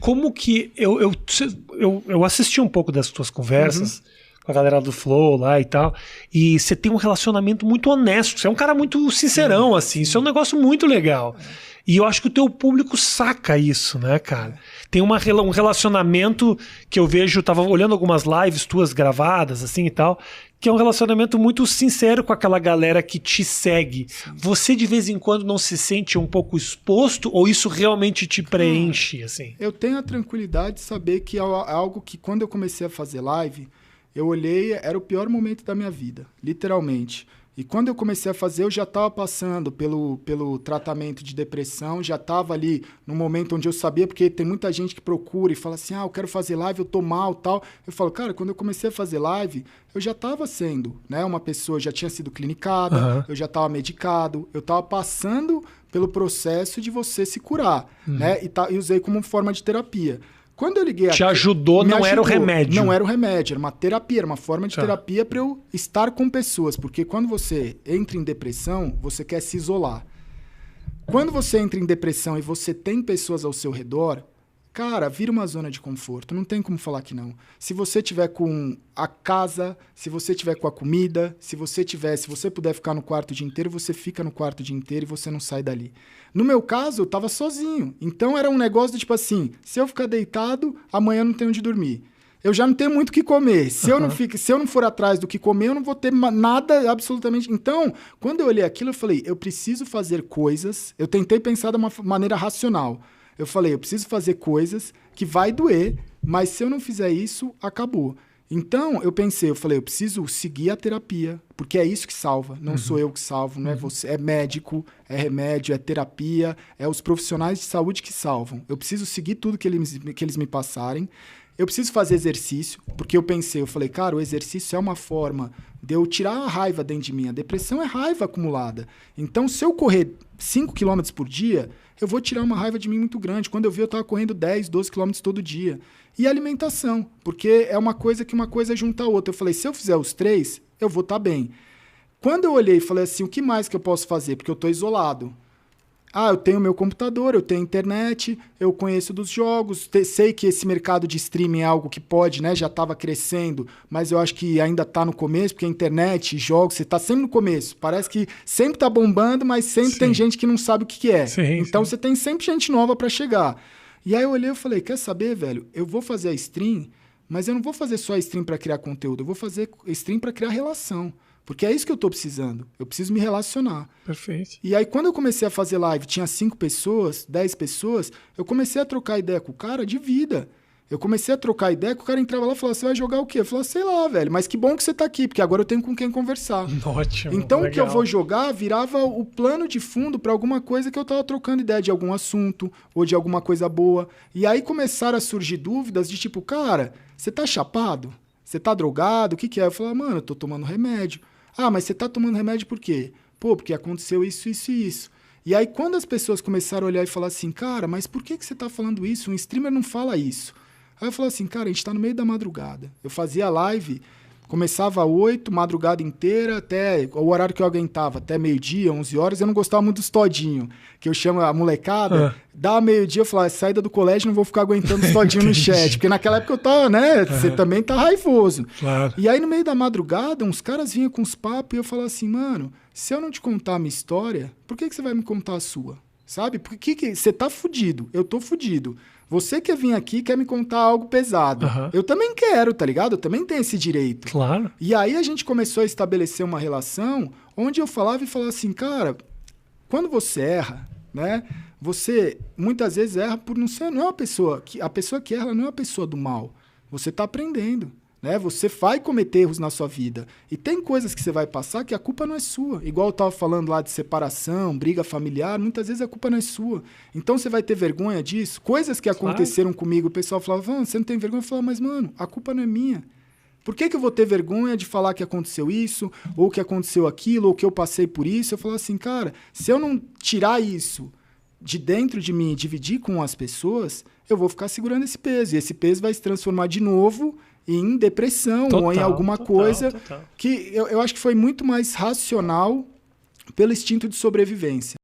como que... Eu assisti um pouco das tuas conversas com a galera do Flow lá e tal, e você tem um relacionamento muito honesto, você é um cara muito sincerão, assim, isso é um negócio muito legal. E eu acho que o teu público saca isso, né, cara? Tem um relacionamento que eu vejo, tava olhando algumas lives tuas gravadas, assim e tal, que é um relacionamento muito sincero com aquela galera que te segue. Sim. Você, de vez em quando, não se sente um pouco exposto ou isso realmente te preenche, assim? Eu tenho a tranquilidade de saber que é algo que, quando eu comecei a fazer live, eu olhei, era o pior momento da minha vida, literalmente. E quando eu comecei a fazer, eu já estava passando pelo tratamento de depressão, já estava ali no momento onde eu sabia, porque tem muita gente que procura e fala assim, eu quero fazer live, eu tô mal, tal. Eu falo, cara, quando eu comecei a fazer live, eu já estava sendo, né, uma pessoa, já tinha sido clinicada, eu já estava medicado, eu estava passando pelo processo de você se curar, né, e usei como forma de terapia. Quando eu liguei Te ajudou, não era o remédio. Não era o remédio, era uma terapia, era uma forma de terapia para eu estar com pessoas. Porque quando você entra em depressão, você quer se isolar. Quando você entra em depressão e você tem pessoas ao seu redor, cara, vira uma zona de conforto. Não tem como falar que não. Se você tiver com a casa, se você tiver com a comida, se você puder ficar no quarto o dia inteiro, você fica no quarto o dia inteiro e você não sai dali. No meu caso, eu tava sozinho. Então era um negócio do tipo assim, se eu ficar deitado, amanhã eu não tenho onde dormir. Eu já não tenho muito o que comer. Se eu não for atrás do que comer, eu não vou ter nada absolutamente. Então, quando eu olhei aquilo, eu falei, eu preciso fazer coisas. Eu tentei pensar de uma maneira racional. Eu falei, eu preciso fazer coisas que vai doer, mas se eu não fizer isso, acabou. Então, eu falei, eu preciso seguir a terapia, porque é isso que salva, não sou eu que salvo, não é você, é médico, é remédio, é terapia, é os profissionais de saúde que salvam. Eu preciso seguir tudo que eles me passarem, eu preciso fazer exercício, porque eu falei, cara, o exercício é uma forma de eu tirar a raiva dentro de mim, a depressão é raiva acumulada. Então, se eu correr 5 km por dia, eu vou tirar uma raiva de mim muito grande. Quando eu vi, eu estava correndo 10, 12 km todo dia. E alimentação, porque é uma coisa que uma coisa junta a outra. Eu falei, se eu fizer os 3, eu vou estar bem. Quando eu olhei e falei assim, o que mais que eu posso fazer? Porque eu estou isolado. Eu tenho meu computador, eu tenho internet, eu conheço dos jogos, sei que esse mercado de streaming é algo que pode, né, já estava crescendo, mas eu acho que ainda está no começo, porque a internet, jogos, você está sempre no começo. Parece que sempre está bombando, mas sempre tem gente que não sabe o que é. Então você tem sempre gente nova para chegar. E aí eu olhei e falei, quer saber, velho, eu vou fazer a stream, mas eu não vou fazer só a stream para criar conteúdo, eu vou fazer stream para criar relação. Porque é isso que eu estou precisando. Eu preciso me relacionar. Perfeito. E aí, quando eu comecei a fazer live, tinha 5 pessoas, 10 pessoas, eu comecei a trocar ideia com o cara de vida. Eu comecei a trocar ideia, que o cara entrava lá e falava, você vai jogar o quê? Eu falava, sei lá, velho, mas que bom que você tá aqui, porque agora eu tenho com quem conversar. Ótimo. Então, legal. O que eu vou jogar virava o plano de fundo para alguma coisa que eu tava trocando ideia de algum assunto ou de alguma coisa boa. E aí começaram a surgir dúvidas de tipo, cara, você tá chapado? Você tá drogado? O que é? Eu falava, mano, eu tô tomando remédio. Mas você tá tomando remédio por quê? Pô, porque aconteceu isso, isso e isso. E aí, quando as pessoas começaram a olhar e falar assim, cara, mas por que você tá falando isso? Um streamer não fala isso. Aí eu falei assim, cara, a gente tá no meio da madrugada. Eu fazia live, começava às 8, madrugada inteira, até o horário que eu aguentava, até meio-dia, 11 horas. Eu não gostava muito dos todinho, que eu chamo a molecada. Dá meio-dia, eu falava, saída do colégio, não vou ficar aguentando os todinho no chat. Porque naquela época eu tava, né? Você também tá raivoso. Claro. E aí, no meio da madrugada, uns caras vinham com os papos e eu falava assim, mano, se eu não te contar a minha história, por que você vai me contar a sua? Sabe? Porque você tá fudido, eu tô fudido. Você quer vir aqui, quer me contar algo pesado. Eu também quero, tá ligado? Eu também tenho esse direito. Claro. E aí a gente começou a estabelecer uma relação onde eu falava assim, cara, quando você erra, né? Você muitas vezes erra por não é uma pessoa que a pessoa que erra ela não é uma pessoa do mal. Você tá aprendendo. Né? Você vai cometer erros na sua vida. E tem coisas que você vai passar que a culpa não é sua. Igual eu estava falando lá de separação, briga familiar, muitas vezes a culpa não é sua. Então você vai ter vergonha disso. Coisas que aconteceram comigo, o pessoal falava, você não tem vergonha? Eu falava, mas mano, a culpa não é minha. Por que eu vou ter vergonha de falar que aconteceu isso, ou que aconteceu aquilo, ou que eu passei por isso? Eu falava assim, cara, se eu não tirar isso de dentro de mim e dividir com as pessoas, eu vou ficar segurando esse peso. E esse peso vai se transformar de novo em depressão ou em alguma coisa que eu acho que foi muito mais racional pelo instinto de sobrevivência.